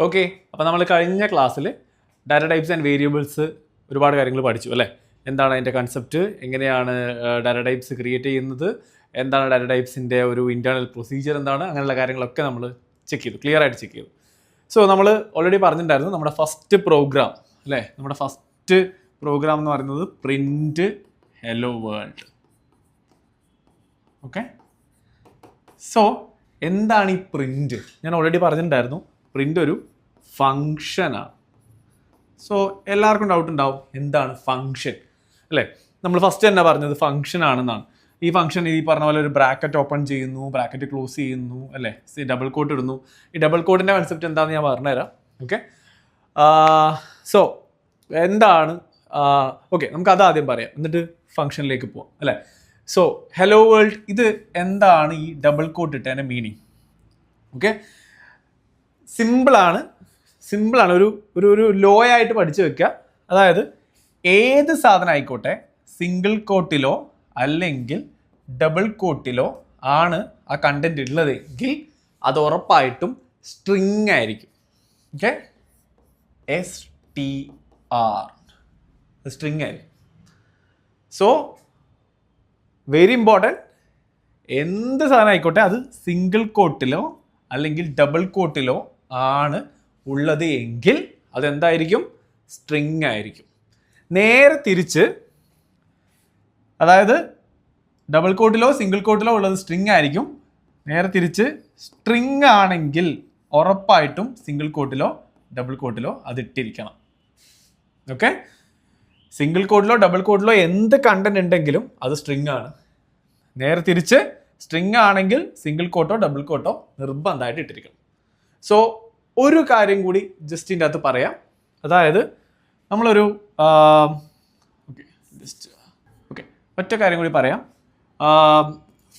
Okay, അപ്പോൾ നമ്മൾ കഴിഞ്ഞ ക്ലാസ്സിൽ ഡാറ്റ ടൈപ്സ് ആൻഡ് വേരിയബിൾസ് ഒരുപാട് കാര്യങ്ങൾ പഠിച്ചു അല്ലേ. എന്താണ് അതിൻ്റെ കൺസെപ്റ്റ്, എങ്ങനെയാണ് ഡാറ്റ ടൈപ്സ് ക്രിയേറ്റ് ചെയ്യുന്നത്, എന്താണ് ഡാറ്റ ടൈപ്സിൻ്റെ ഒരു ഇൻറ്റേർണൽ പ്രൊസീജിയർ എന്താണ്, അങ്ങനെയുള്ള കാര്യങ്ങളൊക്കെ നമ്മൾ ചെക്ക് ചെയ്തു, ക്ലിയർ ആയിട്ട് ചെക്ക് ചെയ്തു. സോ നമ്മൾ ഓൾറെഡി പറഞ്ഞിട്ടുണ്ടായിരുന്നു നമ്മുടെ ഫസ്റ്റ് പ്രോഗ്രാം അല്ലേ, നമ്മുടെ ഫസ്റ്റ് പ്രോഗ്രാം എന്ന് പറയുന്നത് print hello world. Okay, so എന്താണ് ഈ പ്രിൻറ്റ്? ഞാൻ ഓൾറെഡി പറഞ്ഞിട്ടുണ്ടായിരുന്നു പ്രിൻ്റ് ഒരു ഫങ്ഷനാണ്. സോ എല്ലാവർക്കും ഡൗട്ട് ഉണ്ടാവും എന്താണ് ഫങ്ഷൻ അല്ലേ. നമ്മൾ ഫസ്റ്റ് തന്നെ പറഞ്ഞത് ഫങ്ഷൻ ആണെന്നാണ്. ഈ ഫങ്ഷൻ ഈ പറഞ്ഞ പോലെ ഒരു ബ്രാക്കറ്റ് ഓപ്പൺ ചെയ്യുന്നു, ബ്രാക്കറ്റ് ക്ലോസ് ചെയ്യുന്നു അല്ലേ, ഡബിൾ കോട്ട് ഇടുന്നു. ഈ ഡബിൾ കോട്ടിൻ്റെ കൺസെപ്റ്റ് എന്താണെന്ന് ഞാൻ പറഞ്ഞുതരാം. ഓക്കെ, സോ എന്താണ് ഓക്കെ, നമുക്ക് അത് ആദ്യം പറയാം, എന്നിട്ട് ഫങ്ഷനിലേക്ക് പോവാം അല്ലേ. സോ ഹലോ വേൾഡ്, ഇത് എന്താണ് ഈ ഡബിൾ കോട്ട് ഇട്ടതിൻ്റെ മീനിങ്? ഓക്കെ, സിമ്പിളാണ്, ഒരു ഒരു ഒരു ലോ ആയിട്ട് പഠിച്ചു വെക്കുക. അതായത് ഏത് സാധനം ആയിക്കോട്ടെ സിംഗിൾ കോട്ടിലോ അല്ലെങ്കിൽ ഡബിൾ കോട്ടിലോ ആണ് ആ കണ്ടന്റ് ഉള്ളതെങ്കിൽ അത് ഉറപ്പായിട്ടും സ്ട്രിങ് ആയിരിക്കും. ഓക്കെ, STR സ്ട്രിങ് ആയിരിക്കും. സോ വെരി ഇമ്പോർട്ടൻറ്റ്, എന്ത് സാധനം ആയിക്കോട്ടെ അത് സിംഗിൾ കോട്ടിലോ അല്ലെങ്കിൽ ഡബിൾ കോട്ടിലോ ആണ് ഉള്ളത് എങ്കിൽ അതെന്തായിരിക്കും? സ്ട്രിങ് ആയിരിക്കും. നേരെ തിരിച്ച്, അതായത് ഡബിൾ കോട്ടിലോ സിംഗിൾ കോട്ടിലോ ഉള്ളത് സ്ട്രിങ് ആയിരിക്കും. നേരെ തിരിച്ച് സ്ട്രിങ് ആണെങ്കിൽ ഉറപ്പായിട്ടും സിംഗിൾ കോട്ടിലോ ഡബിൾ കോട്ടിലോ അത് ഇട്ടിരിക്കണം. ഓക്കെ, സിംഗിൾ കോട്ടിലോ ഡബിൾ കോട്ടിലോ എന്ത് കണ്ടന്റ് ഉണ്ടെങ്കിലും അത് സ്ട്രിങ് ആണ്. നേരെ തിരിച്ച് സ്ട്രിങ് ആണെങ്കിൽ സിംഗിൾ കോട്ടോ ഡബിൾ കോട്ടോ നിർബന്ധമായിട്ട് ഇട്ടിരിക്കണം. സോ ഒരു കാര്യം കൂടി ജസ്റ്റ് ഇതിൻ്റെ അകത്ത് പറയാം. അതായത് നമ്മളൊരു ഒറ്റ കാര്യം കൂടി പറയാം.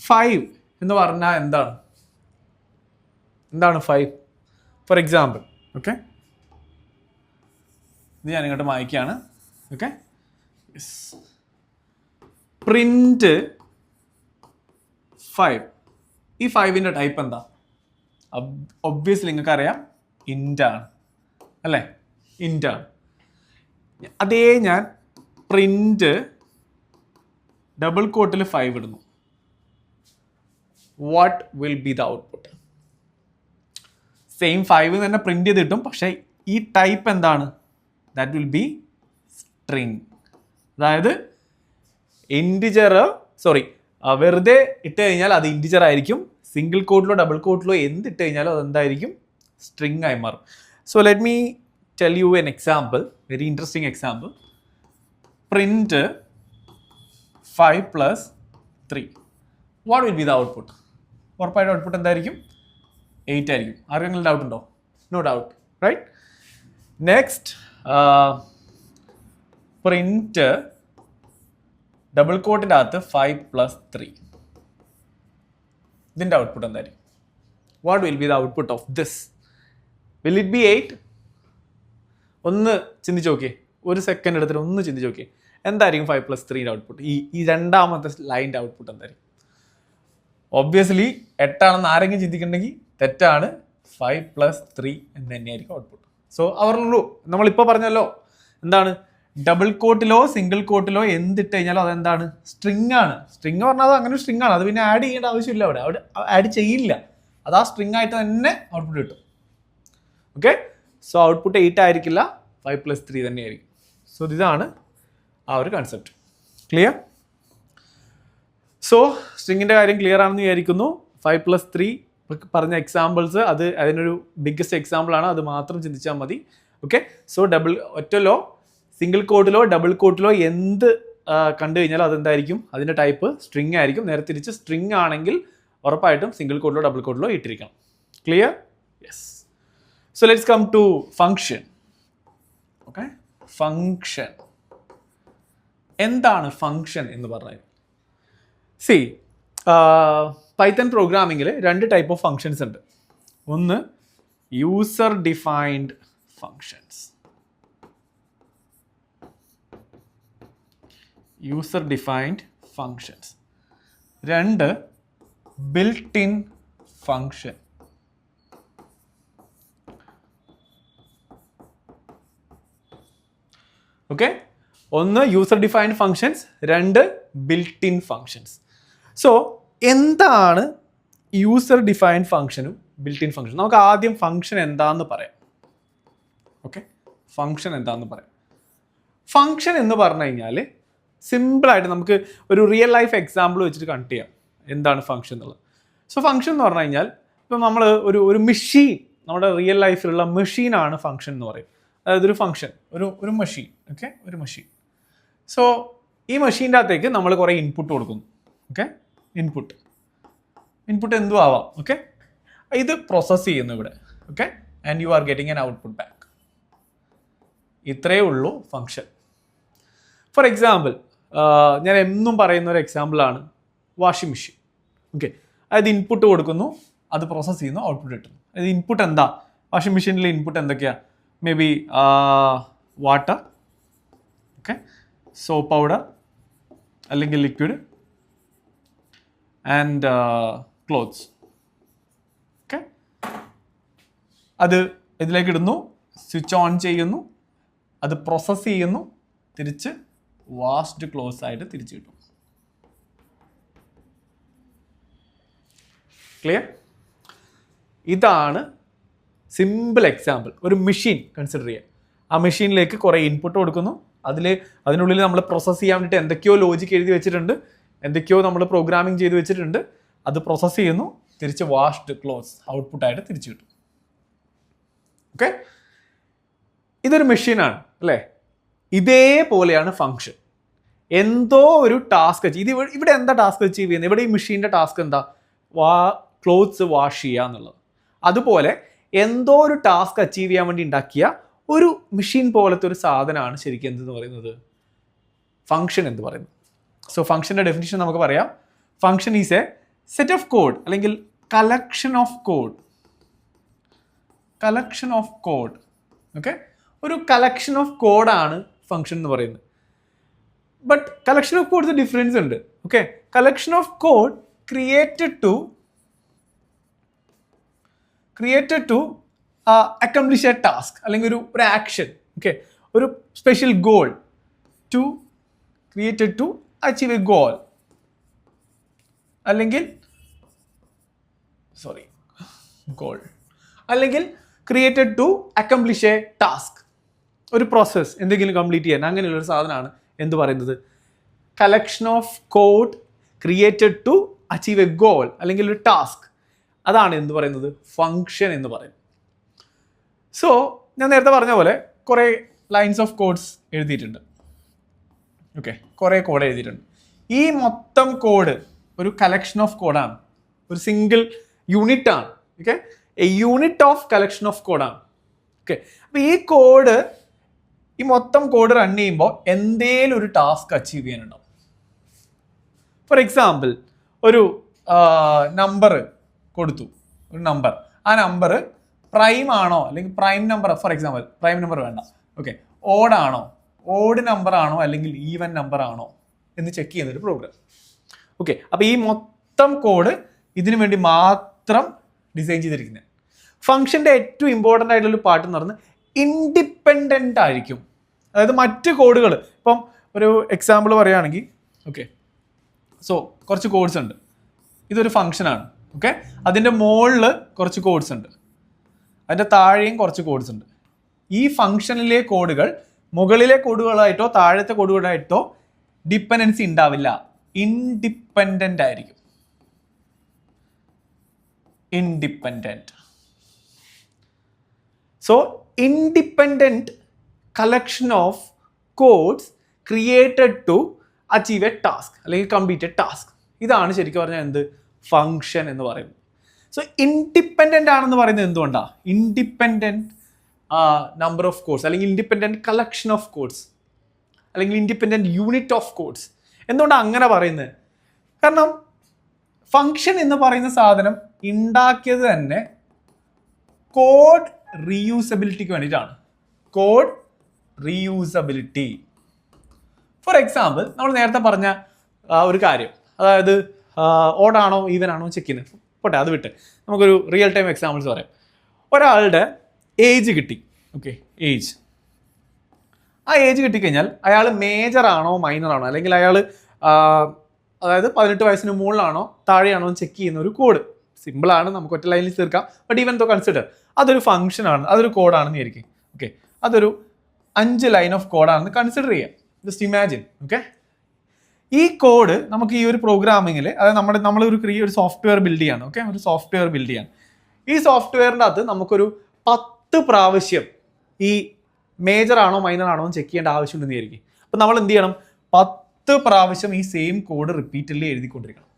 5 എന്ന് പറഞ്ഞാൽ എന്താണ് 5? ഫോർ എക്സാമ്പിൾ, ഓക്കെ, ഇത് ഞാൻ ഇങ്ങോട്ട് വായിക്കുകയാണ്. Okay, print 5. ഈ 5ൻ്റെ ടൈപ്പ് എന്താ? ഒബ്വിയസ്ലി നിങ്ങൾക്ക് അറിയാം, ഇൻ്റാണ് അല്ലേ, ഇൻ്റാണ്. അതേ ഞാൻ പ്രിന്റ് ഡബിൾ കോട്ടിൽ 5 ഇടുന്നു, what will be the output? Same 5 തന്നെ പ്രിന്റ് ചെയ്ത് കിട്ടും, പക്ഷേ ഈ ടൈപ്പ് എന്താണ്? That will be string. അതായത് വെറുതെ ഇട്ട് കഴിഞ്ഞാൽ അത് ഇൻറ്റിജർ ആയിരിക്കും. സിംഗിൾ കോട്ടിലോ ഡബിൾ കോട്ടിലോ എന്തിട്ട് കഴിഞ്ഞാലും അതെന്തായിരിക്കും? സ്ട്രിങ് ആയി മാറും. So let me tell you an example, very interesting example. Print 5 + 3, what will be the output? ഉറപ്പായിട്ട് ഔട്ട്പുട്ട് എന്തായിരിക്കും? 8 ആയിരിക്കും. ആർക്കെങ്കിലും ഡൗട്ട് ഉണ്ടോ? No doubt, right? Next, print double കോട്ടിൻ്റെ അകത്ത് 5 + 3, ഇതിൻ്റെ ഔട്ട്പുട്ട് എന്തായിരിക്കും? What will be the output of this? Will it be 8? ഒന്ന് ചിന്തിച്ച് നോക്കിയേ, ഒരു സെക്കൻഡ് എടുത്തിട്ട് ഒന്ന് ചിന്തിച്ച് നോക്കിയേ, എന്തായിരിക്കും 5 + 3ൻ്റെ ഔട്ട്പുട്ട്? ഈ രണ്ടാമത്തെ ലൈൻ്റെ ഔട്ട്പുട്ട് എന്തായിരിക്കും? ഒബ്വിയസ്ലി 8 ആണെന്ന് ആരെങ്കിലും ചിന്തിക്കുന്നുണ്ടെങ്കിൽ തെറ്റാണ്. 5 + 3 എന്ന് തന്നെയായിരിക്കും ഔട്ട്പുട്ട്. സോ അവരുള്ളൂ, നമ്മളിപ്പോൾ പറഞ്ഞല്ലോ എന്താണ്, ഡബിൾ കോട്ടിലോ സിംഗിൾ കോട്ടിലോ എന്തിട്ട് കഴിഞ്ഞാലും അതെന്താണ്? സ്ട്രിങ് ആണ്. സ്ട്രിങ് പറഞ്ഞാൽ അത് അങ്ങനെ സ്ട്രിങ് ആണ്, അത് പിന്നെ ആഡ് ചെയ്യേണ്ട ആവശ്യമില്ല. അവിടെ ആഡ് ചെയ്യില്ല, അത് ആ സ്ട്രിങ് ആയിട്ട് തന്നെ ഔട്ട്പുട്ട് കിട്ടും. ഓക്കെ, സോ ഔട്ട്പുട്ട് 8 ആയിരിക്കില്ല, 5 + 3 തന്നെയായിരിക്കും. സോ ഇതാണ് ആ ഒരു കൺസെപ്റ്റ്. ക്ലിയർ? സോ സ്ട്രിങ്ങിൻ്റെ കാര്യം ക്ലിയർ ആണെന്ന് വിചാരിക്കുന്നു. 5 + 3 പറഞ്ഞ എക്സാമ്പിൾസ് അതിനൊരു ബിഗ്ഗസ്റ്റ് എക്സാമ്പിളാണ്, അത് മാത്രം ചിന്തിച്ചാൽ മതി. ഓക്കെ, സോ ഒറ്റലോ സിംഗിൾ കോട്ടിലോ ഡബിൾ കോട്ടിലോ എന്ത് കണ്ടു കഴിഞ്ഞാലും അതെന്തായിരിക്കും? അതിൻ്റെ ടൈപ്പ് സ്ട്രിങ് ആയിരിക്കും. നേരെ തിരിച്ച് സ്ട്രിങ് ആണെങ്കിൽ ഉറപ്പായിട്ടും സിംഗിൾ കോട്ടിലോ ഡബിൾ കോട്ടിലോ ഇട്ടിരിക്കണം. Clear? Yes. So let's come to function. Okay, function എന്താണ്? ഫങ്ഷൻ എന്ന് പറഞ്ഞാൽ സി പൈത്തൺ പ്രോഗ്രാമിങ്ങിൽ 2 ടൈപ്പ് ഓഫ് ഫങ്ഷൻസ് ഉണ്ട്. ഒന്ന് user defined functions, user defined functions. 2 built in function. Okay, ഒന്ന് യൂസർ ഡിഫൈൻഡ് ഫങ്ഷൻസ്, രണ്ട് ബിൽറ്റ് ഇൻ ഫങ്ഷൻസ്. സോ എന്താണ് യൂസർ ഡിഫൈൻഡ് ഫങ്ഷനും ബിൽറ്റ് ഇൻ ഫങ്ഷൻ? നമുക്ക് ആദ്യം ഫങ്ഷൻ എന്താണെന്ന് പറയാം. ഓക്കെ, ഫങ്ഷൻ എന്താണെന്ന് പറയാം. ഫങ്ഷൻ എന്ന് പറഞ്ഞു കഴിഞ്ഞാൽ സിമ്പിളായിട്ട് നമുക്ക് ഒരു റിയൽ ലൈഫ് എക്സാമ്പിൾ വെച്ചിട്ട് കണക്ട് ചെയ്യാം എന്താണ് ഫങ്ഷൻ എന്നുള്ളത്. സോ ഫങ്ഷൻ എന്ന് പറഞ്ഞു കഴിഞ്ഞാൽ ഇപ്പം നമ്മൾ ഒരു മെഷീൻ, നമ്മുടെ റിയൽ ലൈഫിലുള്ള മെഷീനാണ് ഫങ്ഷൻ എന്ന് പറയും. അതായത് ഒരു ഫങ്ഷൻ, ഒരു മെഷീൻ. ഓക്കെ, ഒരു മെഷീൻ. സോ ഈ മെഷീൻ്റെ അകത്തേക്ക് നമ്മൾ കുറേ ഇൻപുട്ട് കൊടുക്കുന്നു. ഓക്കെ, ഇൻപുട്ട് എന്തും ആവാം. ഓക്കെ, ഇത് പ്രോസസ്സ് ചെയ്യുന്നു ഇവിടെ. Okay, and you are getting an output back. ഇത്രയേ ഉള്ളൂ ഫങ്ഷൻ. ഫോർ എക്സാമ്പിൾ, ഞാൻ എന്നും പറയുന്ന ഒരു എക്സാമ്പിളാണ് വാഷിംഗ് മെഷീൻ. ഓക്കെ, അതായത് ഇൻപുട്ട് കൊടുക്കുന്നു, അത് പ്രോസസ്സ് ചെയ്യുന്നു, ഔട്ട്പുട്ട് കിട്ടുന്നു. അതായത് ഇൻപുട്ട് എന്താ? വാഷിംഗ് മെഷീനിലെ ഇൻപുട്ട് എന്തൊക്കെയാണ്? May be water, okay, soap powder അല്ലെങ്കിൽ ലിക്വിഡ്, ആൻഡ് ക്ലോത്ത്സ്. ഓക്കെ, അത് ഇതിലേക്ക് ഇടുന്നു, സ്വിച്ച് ഓൺ ചെയ്യുന്നു, അത് പ്രോസസ്സ് ചെയ്യുന്നു, തിരിച്ച് വാഷ്ഡ് ക്ലോത്ത്സ് ആയിട്ട് തിരിച്ചു കിട്ടും. ക്ലിയർ? ഇതാണ് സിമ്പിൾ എക്സാമ്പിൾ. ഒരു മെഷീൻ കൺസിഡർ ചെയ്യുക. ആ മെഷീനിലേക്ക് കുറേ ഇൻപുട്ട് കൊടുക്കുന്നു, അതിനുള്ളിൽ നമ്മൾ പ്രോസസ്സ് ചെയ്യാൻ വേണ്ടിയിട്ട് എന്തൊക്കെയോ ലോജിക്ക് എഴുതി വെച്ചിട്ടുണ്ട്, എന്തൊക്കെയോ നമ്മൾ പ്രോഗ്രാമിംഗ് ചെയ്ത് വെച്ചിട്ടുണ്ട്. അത് പ്രോസസ്സ് ചെയ്യുന്നു, തിരിച്ച് വാഷ്ഡ് ക്ലോത്ത്സ് ഔട്ട്പുട്ടായിട്ട് തിരിച്ചു കിട്ടും. ഓക്കെ, ഇതൊരു മെഷീനാണ് അല്ലേ? ഇതേപോലെയാണ് ഫങ്ഷൻ. എന്തോ ഒരു ടാസ്ക് ഇവിടെ എന്താ ടാസ്ക് അച്ചീവ് ചെയ്യുന്നത്? ഇവിടെ ഈ മെഷീൻ്റെ ടാസ്ക് എന്താ? ക്ലോത്ത്സ് വാഷ് ചെയ്യുക എന്നുള്ളത്. അതുപോലെ എന്തോ ഒരു ടാസ്ക് അച്ചീവ് ചെയ്യാൻ വേണ്ടി ഉണ്ടാക്കിയ ഒരു മെഷീൻ പോലത്തെ ഒരു സാധനമാണ് ശരിക്കും എന്തെന്ന് പറയുന്നത്? ഫങ്ഷൻ എന്ന് പറയുന്നത്. സോ ഫങ്ഷൻ്റെ ഡെഫിനിഷൻ നമുക്ക് പറയാം. Function is a set of code അല്ലെങ്കിൽ കളക്ഷൻ ഓഫ് കോഡ്. ഓക്കെ, ഒരു കളക്ഷൻ ഓഫ് കോഡാണ് ഫങ്ഷൻ എന്ന് പറയുന്നത്. But collection of code difference ഉണ്ട്. Okay, collection of code created to accomplish a task അല്ലെങ്കിൽ ഒരു ആക്ഷൻ. ഓക്കെ, ഒരു special goal created to achieve a goal, അല്ലെങ്കിൽ created to accomplish a task, ഒരു process എന്തെങ്കിലും കംപ്ലീറ്റ് ചെയ്യാൻ. അങ്ങനെയുള്ളൊരു സാധനമാണ് എന്ത് പറയുന്നത്? Collection of code created to achieve a goal അല്ലെങ്കിൽ ഒരു ടാസ്ക്. അതാണ് എന്ത് പറയുന്നത്? ഫങ്ഷൻ എന്ന് പറയുന്നത്. സോ ഞാൻ നേരത്തെ പറഞ്ഞ പോലെ കുറേ ലൈൻസ് ഓഫ് കോഡ്സ് എഴുതിയിട്ടുണ്ട്. ഓക്കെ, കുറേ കോഡ് എഴുതിയിട്ടുണ്ട്. ഈ മൊത്തം കോഡ് ഒരു കളക്ഷൻ ഓഫ് കോഡാണ്, ഒരു സിംഗിൾ യൂണിറ്റ് ആണ്. Okay, A unit of collection of കോഡാണ്. ഓക്കെ, അപ്പോൾ ഈ മൊത്തം കോഡ് റൺ ചെയ്യുമ്പോൾ എന്തേലും ഒരു ടാസ്ക് അച്ചീവ് ചെയ്യാനുണ്ടാവും. ഫോർ എക്സാമ്പിൾ, ഒരു നമ്പർ കൊടുത്തു, ഒരു നമ്പർ. ആ നമ്പർ പ്രൈം ആണോ അല്ലെങ്കിൽ prime number, for example prime number വേണ്ട, ഓക്കെ, ഓഡ് നമ്പർ ആണോ അല്ലെങ്കിൽ ഈവൻ നമ്പർ ആണോ എന്ന് ചെക്ക് ചെയ്യുന്നൊരു പ്രോഗ്രാം. ഓക്കെ, അപ്പോൾ ഈ മൊത്തം കോഡ് ഇതിനു വേണ്ടി മാത്രം ഡിസൈൻ ചെയ്തിരിക്കുന്നത്. ഫംഗ്ഷൻ്റെ ഏറ്റവും ഇമ്പോർട്ടൻ്റ് ആയിട്ടുള്ള പാർട്ട് എന്ന് പറയുന്നത് ഇൻഡിപെൻഡൻ്റ് ആയിരിക്കും. അതായത് മറ്റ് കോഡുകൾ, ഇപ്പം ഒരു എക്സാമ്പിൾ പറയുകയാണെങ്കിൽ, ഓക്കെ, സോ കുറച്ച് കോഡ്സ് ഉണ്ട്. ഇതൊരു ഫംഗ്ഷനാണ്. ഓക്കെ, അതിൻ്റെ മുകളിൽ കുറച്ച് കോഡ്സ് ഉണ്ട്, അതിൻ്റെ താഴെയും കുറച്ച് കോഡ്സ് ഉണ്ട്. ഈ ഫംഗ്ഷനിലെ കോഡുകൾ മുകളിലെ കോഡുകളായിട്ടോ താഴത്തെ കോഡുകളായിട്ടോ ഡിപ്പെൻഡൻസി ഉണ്ടാവില്ല, ഇൻഡിപെൻഡൻ്റ് ആയിരിക്കും. Independent. So independent collection of codes created to achieve a task അല്ലെങ്കിൽ കംപ്ലീറ്റ് എ ടാസ്ക്. ഇതാണ് ശരിക്കും പറഞ്ഞാൽ എന്ത്? ഫങ്ഷൻ എന്ന് പറയുന്നത്. സോ ഇൻഡിപെൻഡൻ്റ് ആണെന്ന് പറയുന്നത് എന്തുകൊണ്ടാണ്? ഇൻഡിപെൻഡൻറ്റ് നമ്പർ ഓഫ് കോഡ്സ് അല്ലെങ്കിൽ ഇൻഡിപെൻഡൻറ്റ് കളക്ഷൻ ഓഫ് കോഡ്സ് അല്ലെങ്കിൽ ഇൻഡിപെൻഡൻറ്റ് യൂണിറ്റ് ഓഫ് കോഡ്സ്. എന്തുകൊണ്ടാണ് അങ്ങനെ പറയുന്നത്? കാരണം ഫങ്ഷൻ എന്ന് പറയുന്ന സാധനം ഉണ്ടാക്കിയത് തന്നെ കോഡ് റീയൂസബിലിറ്റിക്ക് വേണ്ടിയിട്ടാണ്. Code reusability. ഫോർ എക്സാമ്പിൾ, നമ്മൾ നേരത്തെ പറഞ്ഞ ഒരു കാര്യം, അതായത് ഓഡാണോ ഈവൻ ആണോ ചെക്ക് ചെയ്യുന്നത്. പോട്ടെ, അത് വിട്ട് നമുക്കൊരു റിയൽ ടൈം എക്സാമ്പിൾസ് പറയാം. ഒരാളുടെ ഏജ് കിട്ടി. ഓക്കെ, ഏജ് ആ ഏജ് കിട്ടിക്കഴിഞ്ഞാൽ അയാൾ മേജർ ആണോ മൈനർ ആണോ അല്ലെങ്കിൽ അയാൾ അതായത് 18 വയസ്സിന് മുകളിലാണോ താഴെയാണോ എന്ന് ചെക്ക് ചെയ്യുന്ന ഒരു കോഡ്. സിമ്പിളാണ്, നമുക്ക് ഒറ്റ ലൈനിൽ തീർക്കാം. ബട്ട് ഈവൻ ദോ കൺസിഡർ അതൊരു ഫംഗ്ഷൻ ആണ്, അതൊരു കോഡാണെന്ന് വിചാരിക്കും. ഓക്കെ, അതൊരു 5 ലൈൻ ഓഫ് കോഡാണെന്ന് കൺസിഡർ ചെയ്യാം. Just imagine. ഓക്കെ, ഈ കോഡ് നമുക്ക് ഈ ഒരു പ്രോഗ്രാമിങ്ങിൽ, അതായത് നമ്മളൊരു സോഫ്റ്റ്വെയർ ബിൽഡ് ചെയ്യാണ്. ഓക്കെ, ഒരു സോഫ്റ്റ്വെയർ ബിൽഡ് ചെയ്യാൻ ഈ സോഫ്റ്റ്വെയറിൻ്റെ അകത്ത് നമുക്കൊരു 10 പ്രാവശ്യം ഈ മേജർ ആണോ മൈനർ ആണോ എന്ന് ചെക്ക് ചെയ്യേണ്ട ആവശ്യമുണ്ടെന്ന് വിചാരിക്കും. അപ്പം നമ്മൾ എന്ത് ചെയ്യണം? 10 പ്രാവശ്യം ഈ സെയിം കോഡ് റിപ്പീറ്റഡ്ലി എഴുതിക്കൊണ്ടിരിക്കണം.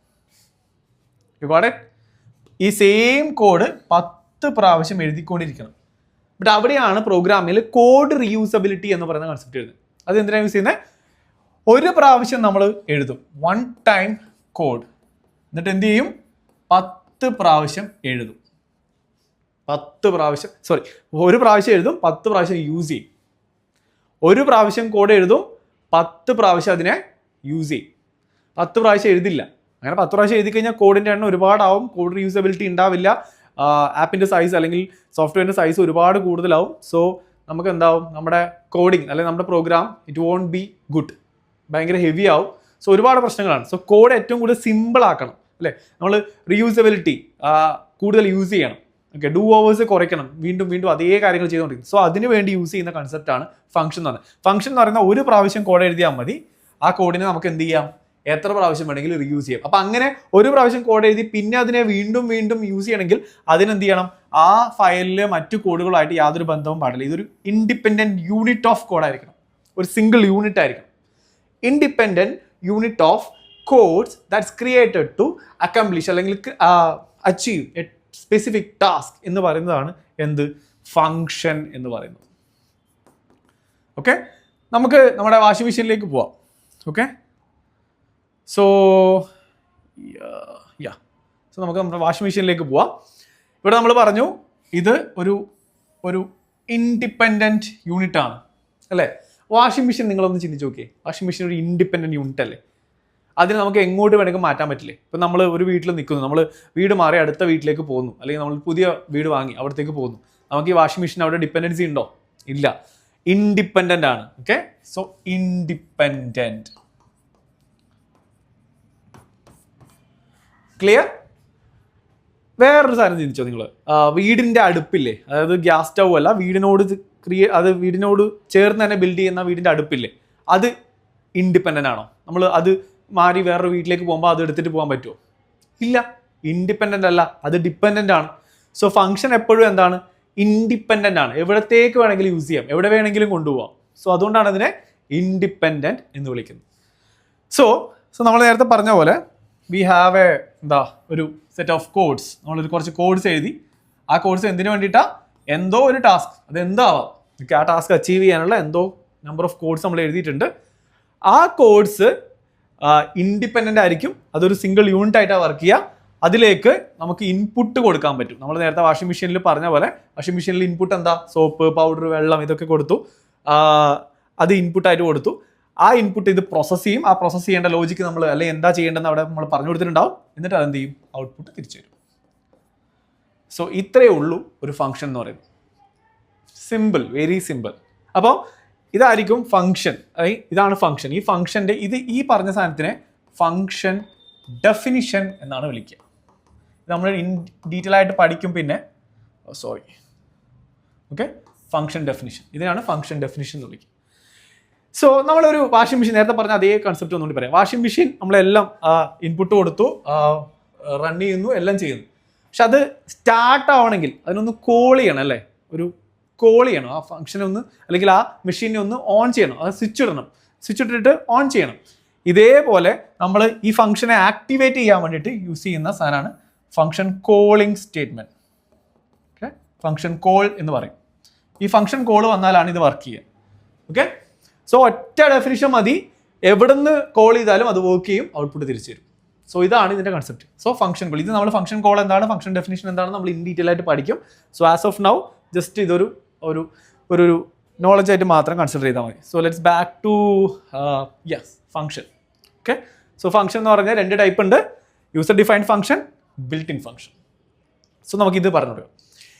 You got it? ഈ സെയിം കോഡ് 10 പ്രാവശ്യം എഴുതിക്കൊണ്ടിരിക്കണം. ബട്ട് അവിടെയാണ് പ്രോഗ്രാമിൽ കോഡ് റീയൂസബിലിറ്റി എന്ന് പറയുന്ന കൺസെപ്റ്റ് വരുന്നത്. അത് എന്തിനാണ് യൂസ് ചെയ്യുന്നത്? ഒരു പ്രാവശ്യം നമ്മൾ എഴുതും, 1 ടൈം കോഡ്, എന്നിട്ട് എന്ത് ചെയ്യും? 10 പ്രാവശ്യം എഴുതും. 10 പ്രാവശ്യം, ഒരു പ്രാവശ്യം എഴുതും, 10 പ്രാവശ്യം യൂസ് ചെയ്യും. ഒരു പ്രാവശ്യം കോഡ് എഴുതും, 10 പ്രാവശ്യം അതിനെ യൂസ് ചെയ്യും. 10 പ്രാവശ്യം എഴുതില്ല. അങ്ങനെ 10 പ്രാവശ്യം എഴുതി കഴിഞ്ഞാൽ കോഡിൻ്റെ എണ്ണം ഒരുപാടാവും, കോഡ് റീയൂസബിലിറ്റി ഉണ്ടാവില്ല, ആപ്പിൻ്റെ സൈസ് അല്ലെങ്കിൽ സോഫ്റ്റ്വെയറിൻ്റെ സൈസ് ഒരുപാട് കൂടുതലാവും. സോ നമുക്ക് എന്താവും? നമ്മുടെ കോഡിങ് അല്ലെങ്കിൽ നമ്മുടെ program it won't be good, ഭയങ്കര ഹെവി ആവും. സോ ഒരുപാട് പ്രശ്നങ്ങളാണ്. സോ കോഡ് ഏറ്റവും കൂടുതൽ സിമ്പിൾ ആക്കണം, അല്ലേ? നമ്മൾ റീയൂസബിലിറ്റി കൂടുതൽ യൂസ് ചെയ്യണം. ഓക്കെ, ഡു ഓവേഴ്സ് കുറയ്ക്കണം, വീണ്ടും വീണ്ടും അതേ കാര്യങ്ങൾ ചെയ്തുകൊണ്ടിരിക്കും. സോ അതിന് വേണ്ടി യൂസ് ചെയ്യുന്ന കൺസെപ്റ്റാണ് ഫംഗ്ഷൻ എന്ന് പറയുന്നത്. ഫംഗ്ഷൻ എന്ന് പറയുന്ന ഒരു പ്രാവശ്യം കോഡ് എഴുതിയാൽ മതി, ആ കോഡിനെ നമുക്ക് എന്ത് ചെയ്യാം? എത്ര പ്രാവശ്യം വേണമെങ്കിലും റീയൂസ് ചെയ്യാം. അപ്പം അങ്ങനെ ഒരു പ്രാവശ്യം കോഡ് എഴുതി പിന്നെ അതിനെ വീണ്ടും വീണ്ടും യൂസ് ചെയ്യണമെങ്കിൽ അതിനെന്ത് ചെയ്യണം? ആ ഫയലിലെ മറ്റു കോഡുകളായിട്ട് യാതൊരു ബന്ധവും പാടില്ല. ഇതൊരു ഇൻഡിപെൻഡൻറ്റ് യൂണിറ്റ് ഓഫ് കോഡ് ആയിരിക്കണം, ഒരു സിംഗിൾ യൂണിറ്റ് ആയിരിക്കണം. Independent unit of codes that's created to accomplish അല്ലെങ്കിൽ അച്ചീവ് എ സ്പെസിഫിക് ടാസ്ക് എന്ന് പറയുന്നതാണ് എന്ത്? ഫംഗ്ഷൻ എന്ന് പറയുന്നത്. ഓക്കെ, നമുക്ക് നമ്മുടെ വാഷിംഗ് മെഷീനിലേക്ക് പോവാം. ഓക്കെ, സോ നമുക്ക് നമ്മുടെ വാഷിംഗ് മെഷീനിലേക്ക് പോവാം. ഇവിടെ നമ്മൾ പറഞ്ഞു ഇത് ഒരു ഇൻഡിപെൻഡൻറ്റ് യൂണിറ്റ് ആണ്, അല്ലേ? വാഷിംഗ് മെഷീൻ നിങ്ങളൊന്ന് ചിന്തിച്ച് നോക്കിയേ. വാഷിംഗ് മെഷീൻ ഒരു ഇൻഡിപെൻഡൻറ്റ് യൂണിറ്റ് അല്ലേ? അതിന് നമുക്ക് എങ്ങോട്ട് വേണമെങ്കിൽ മാറ്റാൻ പറ്റില്ലേ? ഇപ്പം നമ്മൾ ഒരു വീട്ടിൽ നിൽക്കുന്നു, നമ്മൾ വീട് മാറി അടുത്ത വീട്ടിലേക്ക് പോകുന്നു, അല്ലെങ്കിൽ നമ്മൾ പുതിയ വീട് വാങ്ങി അവിടത്തേക്ക് പോകുന്നു. നമുക്ക് ഈ വാഷിംഗ് മെഷീൻ അവിടെ ഡിപ്പെൻഡൻസി ഉണ്ടോ? ഇല്ല, ഇൻഡിപെൻഡൻ്റ് ആണ്. Okay, so independent. ക്ലിയർ? വേറൊരു സാധനം ചിന്തിച്ചോ നിങ്ങൾ? വീടിൻ്റെ അടുപ്പില്ലേ, അതായത് ഗ്യാസ് സ്റ്റൗ അല്ല, വീടിനോട് ചേർന്ന് തന്നെ ബിൽഡ് ചെയ്യുന്ന വീടിൻ്റെ അടുപ്പില്ലേ, അത് ഇൻഡിപെൻഡൻ്റ് ആണോ? നമ്മൾ അത് മാറി വേറൊരു വീട്ടിലേക്ക് പോകുമ്പോൾ അത് എടുത്തിട്ട് പോകാൻ പറ്റുമോ? ഇല്ല, ഇൻഡിപെൻഡൻ്റ് അല്ല, അത് ഡിപ്പെൻഡൻ്റ് ആണ്. സോ ഫംഗ്ഷൻ എപ്പോഴും എന്താണ്? ഇൻഡിപെൻഡൻ്റ് ആണ്. എവിടത്തേക്ക് വേണമെങ്കിലും യൂസ് ചെയ്യാം, എവിടെ വേണമെങ്കിലും കൊണ്ടുപോകാം. സോ അതുകൊണ്ടാണ് അതിനെ ഇൻഡിപെൻഡൻറ്റ് എന്ന് വിളിക്കുന്നത്. സോ നമ്മൾ നേരത്തെ പറഞ്ഞ പോലെ വി ഹാവ് ഒരു സെറ്റ് ഓഫ് കോഡ്സ്. നമ്മളൊരു കുറച്ച് കോഡ്സ് എഴുതി. ആ കോഡ്സ് എന്തിനു വേണ്ടിയിട്ടാണ്? എന്തോ ഒരു ടാസ്ക്, അത് എന്താവാം, ആ ടാസ്ക് അച്ചീവ് ചെയ്യാനുള്ള എന്തോ നമ്പർ ഓഫ് കോഡ്സ് നമ്മൾ എഴുതിയിട്ടുണ്ട്. ആ കോഡ്സ് ഇൻഡിപെൻഡൻ്റ് ആയിരിക്കും, അതൊരു സിംഗിൾ യൂണിറ്റ് ആയിട്ടാണ് വർക്ക് ചെയ്യുക. അതിലേക്ക് നമുക്ക് ഇൻപുട്ട് കൊടുക്കാൻ പറ്റും. നമ്മൾ നേരത്തെ വാഷിംഗ് മെഷീനിൽ പറഞ്ഞ പോലെ വാഷിംഗ് മെഷീനിൽ ഇൻപുട്ട് എന്താ? സോപ്പ്, പൗഡർ, വെള്ളം, ഇതൊക്കെ കൊടുത്തു. അത് ഇൻപുട്ടായിട്ട് കൊടുത്തു. ആ ഇൻപുട്ട് ഇത് പ്രോസസ്സ് ചെയ്യും. ആ പ്രോസസ്സ് ചെയ്യേണ്ട ലോജിക്ക് നമ്മൾ അല്ലെങ്കിൽ എന്താ ചെയ്യേണ്ടതെന്ന് അവിടെ നമ്മൾ പറഞ്ഞു കൊടുത്തിട്ടുണ്ടാവും. എന്നിട്ട് അതെന്ത് ചെയ്യും? ഔട്ട്പുട്ട് തിരിച്ചു തരും. സോ ഇത്രയേ ഉള്ളൂ ഒരു ഫംഗ്ഷൻ എന്ന് പറയുന്നത്. Simple, very simple. അപ്പോൾ ഇതായിരിക്കും ഫംഗ്ഷൻ. ഇതാണ് ഫംഗ്ഷൻ. ഈ ഫംഗ്ഷൻ്റെ ഈ പറഞ്ഞ സാധനത്തിനെ ഫംഗ്ഷൻ ഡെഫിനിഷൻ എന്നാണ് വിളിക്കുക. നമ്മൾ ഡീറ്റെയിൽ ആയിട്ട് പഠിക്കും പിന്നെ. ഫംഗ്ഷൻ ഡെഫിനിഷൻ, ഇതിനാണ് ഫംഗ്ഷൻ ഡെഫിനിഷൻ എന്ന് വിളിക്കുക. സോ നമ്മളൊരു വാഷിംഗ് മെഷീൻ, നേരത്തെ പറഞ്ഞ അതേ കൺസെപ്റ്റ് ഒന്നുകൂടി പറയാം. വാഷിംഗ് മെഷീൻ നമ്മളെല്ലാം ഇൻപുട്ട് കൊടുത്തു, റൺ ചെയ്യുന്നു, എല്ലാം ചെയ്യുന്നു. പക്ഷെ അത് സ്റ്റാർട്ട് ആവണമെങ്കിൽ അതിനൊന്ന് കോൾ ചെയ്യണം, അല്ലേ? ഒരു കോൾ ചെയ്യണം ആ ഫംഗ്ഷനെ ഒന്ന്, അല്ലെങ്കിൽ ആ മെഷീനെ ഒന്ന് ഓൺ ചെയ്യണം. അത് സ്വിച്ച് ഇടണം, സ്വിച്ച് ഇട്ടിട്ട് ഓൺ ചെയ്യണം. ഇതേപോലെ നമ്മൾ ഈ ഫംഗ്ഷനെ ആക്ടിവേറ്റ് ചെയ്യാൻ വേണ്ടിയിട്ട് യൂസ് ചെയ്യുന്ന സാധനമാണ് function calling statement. Okay, function call എന്ന് പറയും. ഈ ഫംഗ്ഷൻ കോൾ വന്നാലാണ് ഇത് വർക്ക് ചെയ്യുക. ഓക്കെ, സോ ഒറ്റ ഡെഫിനിഷൻ മതി, എവിടുന്ന് കോൾ ചെയ്താലും അത് വർക്ക് ചെയ്യും, ഔട്ട്പുട്ട് തിരിച്ചു തരും. സോ ഇതാണ് ഇതിൻ്റെ കൺസെപ്റ്റ്. സോ ഫംഗ്ഷൻ കോൾ, ഇത് നമ്മൾ ഫംഗ്ഷൻ കോൾ എന്താണ്, ഫംഗ്ഷൻ ഡെഫിനിഷൻ എന്താണ് നമ്മൾ ഇൻ ഡീറ്റെയിൽ ആയിട്ട് പഠിക്കും. So as of now just ഇതൊരു നോളജ് ആയിട്ട് മാത്രം കൺസിഡർ ചെയ്താൽ മതി. So let's back to function. Okay, so function എന്ന് പറഞ്ഞാൽ 2 ടൈപ്പ് ഉണ്ട്: user defined function, built in function. So നമുക്കിത് പറഞ്ഞു കൊടുക്കാം.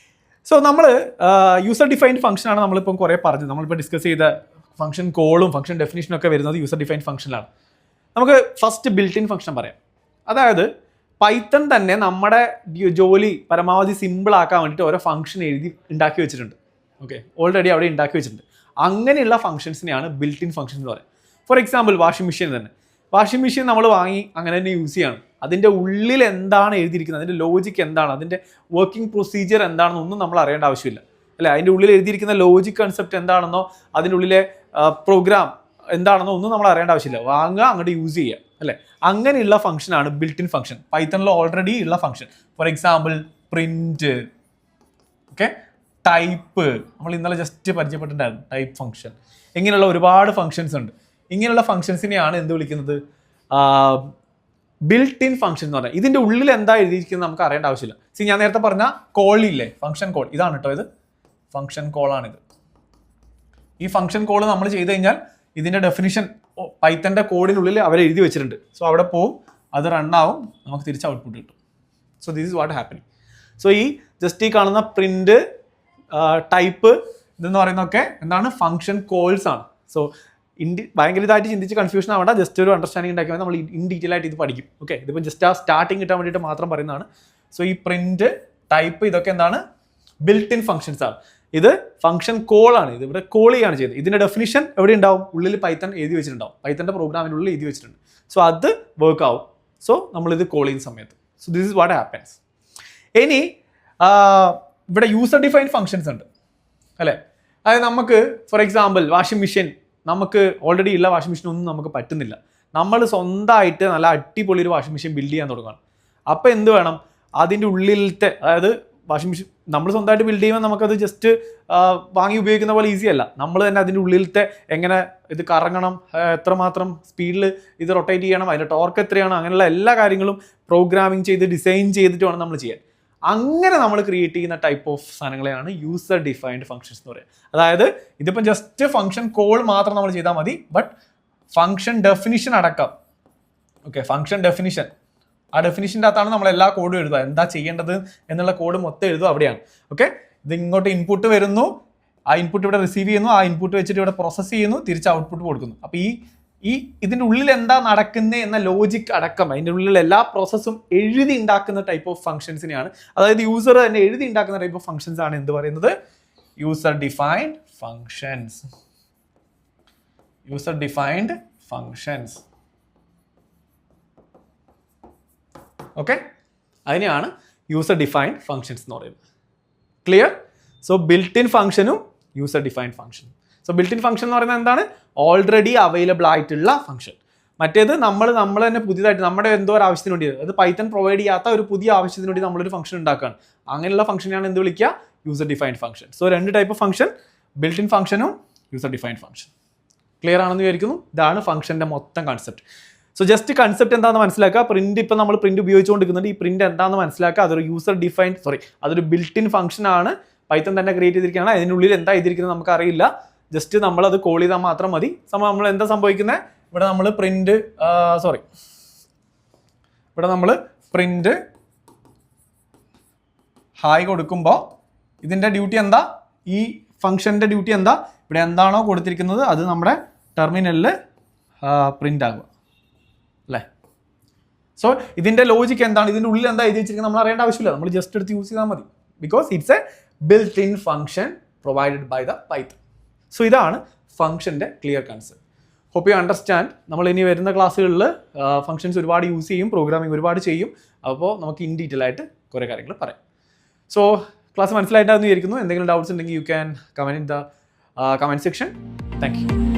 സോ നമ്മൾ യൂസർ ഡിഫൈൻഡ് ഫംഗ്ഷൻ ആണ് നമ്മളിപ്പം കുറേ പറഞ്ഞത്. നമ്മളിപ്പോൾ ഡിസ്കസ് ചെയ്ത ഫംഗ്ഷൻ കോളും ഫംഗ്ഷൻ ഡെഫിനിഷനും ഒക്കെ വരുന്നത് യൂസർ ഡിഫൈൻഡ് ഫംഗ്ഷനിലാണ്. നമുക്ക് ഫസ്റ്റ് ബിൽറ്റ് ഇൻ ഫംഗ്ഷൻ പറയാം. അതായത് പൈത്തൺ തന്നെ നമ്മുടെ ജോലി പരമാവധി സിമ്പിൾ ആക്കാൻ വേണ്ടിയിട്ട് ഓരോ ഫംഗ്ഷൻ ഉണ്ടാക്കി വെച്ചിട്ടുണ്ട്. ഓക്കെ, ഓൾറെഡി അവിടെ ഉണ്ടാക്കി വെച്ചിട്ടുണ്ട്. അങ്ങനെയുള്ള ഫംഗ്ഷൻസിനെയാണ് ബിൽറ്റ് ഇൻ ഫംഗ്ഷൻ എന്ന് പറയുന്നത്. ഫോർ എക്സാമ്പിൾ വാഷിംഗ് മെഷീൻ തന്നെ. വാഷിംഗ് മെഷീൻ നമ്മൾ വാങ്ങി അങ്ങനെ തന്നെ യൂസ് ചെയ്യണം. അതിൻ്റെ ഉള്ളിൽ എന്താണ് എഴുതിയിരിക്കുന്നത്, അതിൻ്റെ ലോജിക്ക് എന്താണ്, അതിൻ്റെ വർക്കിംഗ് പ്രൊസീജിയർ എന്താണെന്നൊന്നും നമ്മൾ അറിയേണ്ട ആവശ്യമില്ല അല്ലേ. അതിൻ്റെ ഉള്ളിൽ എഴുതിയിരിക്കുന്ന ലോജിക് കൺസെപ്റ്റ് എന്താണെന്നോ അതിൻ്റെ ഉള്ളിലെ പ്രോഗ്രാം എന്താണെന്നോ ഒന്നും നമ്മൾ അറിയേണ്ട ആവശ്യമില്ല. വാങ്ങുക, അങ്ങോട്ട് യൂസ് ചെയ്യുക അല്ലേ. അങ്ങനെയുള്ള ഫംഗ്ഷനാണ് ബിൽറ്റ് ഇൻ ഫംഗ്ഷൻ. പൈത്തണിൽ ഓൾറെഡി ഉള്ള function. For example print, okay, type, നമ്മൾ ഇന്നലെ ജസ്റ്റ് പരിചയപ്പെട്ടിട്ടുണ്ടായിരുന്നു ടൈപ്പ് ഫംഗ്ഷൻ. ഇങ്ങനെയുള്ള ഒരുപാട് ഫംഗ്ഷൻസ് ഉണ്ട്. ഇങ്ങനെയുള്ള ഫംഗ്ഷൻസിനെയാണ് എന്ത് വിളിക്കുന്നത്, ബിൽറ്റ് ഇൻ ഫംഗ്ഷൻ എന്ന് പറഞ്ഞാൽ. ഇതിൻ്റെ ഉള്ളിൽ എന്താ എഴുതിയിരിക്കുന്നത് നമുക്ക് അറിയേണ്ട ആവശ്യമില്ല. ഞാൻ നേരത്തെ പറഞ്ഞ കോൾ ഇല്ലേ, ഫംഗ്ഷൻ കോൾ, ഇതാണ് കേട്ടോ ഇത് ഫംഗ്ഷൻ കോളാണിത്. ഈ ഫംഗ്ഷൻ കോൾ നമ്മൾ ചെയ്ത് കഴിഞ്ഞാൽ ഇതിൻ്റെ ഡെഫിനിഷൻ പൈത്തൻ്റെ കോഡിനുള്ളിൽ അവർ എഴുതി വെച്ചിട്ടുണ്ട്. സോ അവിടെ പോവും, അത് റണ്ണാവും, നമുക്ക് തിരിച്ച് ഔട്ട്പുട്ട് കിട്ടും. So this is what happening. So ഈ ജസ്റ്റ് ഈ കാണുന്ന പ്രിന്റ്, ടൈപ്പ് ഇതെന്ന് പറയുന്നതൊക്കെ എന്താണ്, ഫംഗ്ഷൻ കോൾസ് ആണ്. സോ ഭയങ്കര ഇതായിട്ട് ചിന്തിച്ച് കൺഫ്യൂഷൻ ആവേണ്ട, ജസ്റ്റ് ഒരു അണ്ടർസ്റ്റാൻഡിങ് ഉണ്ടാക്കിയാൽ നമ്മൾ ഇൻ ഡീറ്റെയിൽ ആയിട്ട് ഇത് പഠിക്കും. ഓക്കെ, ഇതിപ്പോൾ ജസ്റ്റ് ആ സ്റ്റാർട്ടിങ് കിട്ടാൻ വേണ്ടിയിട്ട് മാത്രം പറയുന്നതാണ്. സോ ഈ പ്രിന്റ്, ടൈപ്പ് ഇതൊക്കെ എന്താണ്, ബിൽറ്റ് ഇൻ ഫംഗ്ഷൻസ് ആണ്. ഇത് ഫംഗ്ഷൻ കോൾ ആണ്. ഇത് ഇവിടെ കോൾ ചെയ്യാണ് ചെയ്യുന്നത്. ഇതിന്റെ ഡെഫിനിഷൻ എവിടെ ഉണ്ടാവും, ഉള്ളിൽ പൈത്തൺ എഴുതി വെച്ചിട്ടുണ്ടാവും. പൈത്തന്റെ പ്രോഗ്രാമിനുള്ളിൽ എഴുതി വെച്ചിട്ടുണ്ട്. സോ അത് വർക്ക് ആവും. സോ നമ്മളിത് കോൾ ചെയ്യുന്ന സമയത്ത്. So this is what happens. ഇനി ഇവിടെ യൂസർ ഡിഫൈൻഡ് ഫംഗ്ഷൻസ് ഉണ്ട് അല്ലേ. അതായത് നമുക്ക് ഫോർ എക്സാമ്പിൾ വാഷിംഗ് മെഷീൻ, നമുക്ക് ഓൾറെഡി ഉള്ള വാഷിംഗ് മെഷീൻ ഒന്നും നമുക്ക് പറ്റുന്നില്ല. നമ്മൾ സ്വന്തമായിട്ട് നല്ല അടിപൊളി ഒരു വാഷിംഗ് മെഷീൻ ബിൽഡ് ചെയ്യാൻ തുടങ്ങണം. അപ്പോൾ എന്ത് വേണം, അതിൻ്റെ ഉള്ളിലത്തെ, അതായത് വാഷിംഗ് മെഷീൻ നമ്മൾ സ്വന്തമായിട്ട് ബിൽഡ് ചെയ്യുമ്പോൾ നമുക്കത് ജസ്റ്റ് വാങ്ങി ഉപയോഗിക്കുന്ന പോലെ ഈസി അല്ല. നമ്മൾ തന്നെ അതിൻ്റെ ഉള്ളിലത്തെ എങ്ങനെ ഇത് കറങ്ങണം, എത്രമാത്രം സ്പീഡിൽ ഇത് റൊട്ടേറ്റ് ചെയ്യണം, അതിൻ്റെ ടോർക്ക് എത്രയാണ്, അങ്ങനെയുള്ള എല്ലാ കാര്യങ്ങളും പ്രോഗ്രാമിംഗ് ചെയ്ത് ഡിസൈൻ ചെയ്തിട്ട് വേണം നമ്മൾ ചെയ്യാൻ. അങ്ങനെ നമ്മൾ ക്രിയേറ്റ് ചെയ്യുന്ന ടൈപ്പ് ഓഫ് സാധനങ്ങളെയാണ് യൂസർ ഡിഫൈൻഡ് ഫംഗ്ഷൻസ് എന്ന് പറയുക. അതായത് ഇതിപ്പം ജസ്റ്റ് ഫംഗ്ഷൻ കോൾ മാത്രം നമ്മൾ ചെയ്താൽ മതി, ബട്ട് ഫംഗ്ഷൻ ഡെഫിനിഷൻ അടക്കം. ഓക്കെ, ഫംഗ്ഷൻ ഡെഫിനിഷൻ, ആ ഡെഫിനിഷൻ്റെ അകത്താണ് നമ്മൾ എല്ലാ കോഡും എഴുതുക. എന്താ ചെയ്യേണ്ടത് എന്നുള്ള കോഡ് മൊത്തം എഴുതുക അവിടെയാണ്. ഓക്കെ, ഇത് ഇങ്ങോട്ട് ഇൻപുട്ട് വരുന്നു, ആ ഇൻപുട്ട് ഇവിടെ റിസീവ് ചെയ്യുന്നു, ആ ഇൻപുട്ട് വെച്ചിട്ട് ഇവിടെ പ്രോസസ്സ് ചെയ്യുന്നു, തിരിച്ച് ഔട്ട്പുട്ട് കൊടുക്കുന്നു. അപ്പോൾ ഇതിൻ്റെ ഉള്ളിൽ എന്താ നടക്കുന്നത് എന്ന ലോജിക് അടക്കം, അതിൻ്റെ ഉള്ളിൽ എല്ലാ പ്രോസസ്സും എഴുതി ഉണ്ടാക്കുന്ന ടൈപ്പ് ഓഫ് ഫംഗ്ഷൻസിനെയാണ്, അതായത് യൂസർ തന്നെ എഴുതി ഉണ്ടാക്കുന്ന ടൈപ്പ് ഓഫ് ഫംഗ്ഷൻസ് ആണ് എന്ത് പറയുന്നത്, user defined functions. User defined functions. Okay, അതിനെയാണ് യൂസർ ഡിഫൈൻഡ് ഫംഗ്ഷൻസ് എന്ന് പറയുന്നത്. ക്ലിയർ? സോ ബിൽറ്റ് ഇൻ ഫംഗ്ഷനും യൂസർ ഡിഫൈൻഡ് ഫംഗ്ഷനും. സോ ബിൽറ്റ് ഇൻ ഫംഗ്ഷൻ എന്ന് പറയുന്നത് എന്താണ്, ഓൾറെഡി അവൈലബിൾ ആയിട്ടുള്ള ഫംഗ്ഷൻ. മറ്റേത് നമ്മൾ തന്നെ പുതിയതായിട്ട് നമ്മുടെ എന്തോ ഒരു ആവശ്യത്തിന് വേണ്ടി, അത് പൈത്തൺ പ്രൊവൈഡ് ചെയ്യാത്ത ഒരു പുതിയ ആവശ്യത്തിന് വേണ്ടി നമ്മളൊരു ഫംഗ്ഷൻ ഉണ്ടാക്കുകയാണ്. അങ്ങനെയുള്ള ഫംഗ്ഷനെയാണ് എന്ത് വിളിക്കുക, യൂസർ ഡിഫൈൻഡ് ഫംഗ്ഷൻ. സോ രണ്ട് type of function, built in ഫംഗ്ഷനും യൂസർ ഡിഫൈൻഡ് ഫംഗ്ഷൻ. ക്ലിയർ ആണെന്ന് വിചാരിക്കുന്നു. ഇതാണ് ഫംഗ്ഷൻ്റെ മൊത്തം കൺസെപ്റ്റ്. സോ ജസ്റ്റ് കൺസെപ്റ്റ് എന്താണെന്ന് മനസ്സിലാക്കുക. പ്രിന്റ് ഇപ്പം നമ്മൾ പ്രിന്റ് ഉപയോഗിച്ചുകൊണ്ടിരിക്കുന്നുണ്ട്. ഈ പ്രിന്റ് എന്താണെന്ന് മനസ്സിലാക്കുക. അതൊരു യൂസർ ഡിഫൈൻഡ് അതൊരു ബിൽറ്റ് ഇൻ ഫംഗ്ഷൻ ആണ്. പൈത്തൺ തന്നെ ക്രിയേറ്റ് ചെയ്തിരിക്കുകയാണ്. അതിനുള്ളിൽ എന്താ ചെയ്തിരിക്കുന്നത് നമുക്ക് അറിയില്ല. ജസ്റ്റ് നമ്മളത് കോൾ ചെയ്താൽ മാത്രം മതി. നമ്മൾ എന്താ സംഭവിക്കുന്നത്, ഇവിടെ നമ്മൾ പ്രിന്റ് ഇവിടെ നമ്മൾ പ്രിന്റ് ഹായ് കൊടുക്കുമ്പോൾ ഇതിൻ്റെ ഡ്യൂട്ടി എന്താ, ഈ ഫംഗ്ഷൻ്റെ ഡ്യൂട്ടി എന്താ, ഇവിടെ എന്താണോ കൊടുത്തിരിക്കുന്നത് അത് നമ്മുടെ ടെർമിനലിൽ പ്രിന്റ് ആകുക അല്ലേ. സോ ഇതിൻ്റെ ലോജിക്ക് എന്താണ്, ഇതിൻ്റെ ഉള്ളിൽ എന്താ എഴുതി വെച്ചിരിക്കുന്നത് നമ്മൾ അറിയേണ്ട ആവശ്യമില്ല. നമ്മൾ ജസ്റ്റ് എടുത്ത് യൂസ് ചെയ്താൽ മതി. Because it's a built in function provided by the Python. So ഇതാണ് ഫംഗ്ഷൻ്റെ clear concept. Hope you understand. നമ്മൾ ഇനി വരുന്ന ക്ലാസ്സുകളിൽ ഫംഗ്ഷൻസ് ഒരുപാട് യൂസ് ചെയ്യും, പ്രോഗ്രാമിംഗ് ഒരുപാട് ചെയ്യും. അപ്പോൾ നമുക്ക് ഇൻ ഡീറ്റെയിൽ ആയിട്ട് കുറേ കാര്യങ്ങൾ പറയാം. സോ ക്ലാസ് മനസ്സിലായിട്ടാണെന്ന് വിചാരിക്കുന്നു. എന്തെങ്കിലും ഡൗട്ട്സ് ഉണ്ടെങ്കിൽ you can comment in the comment section. Thank you.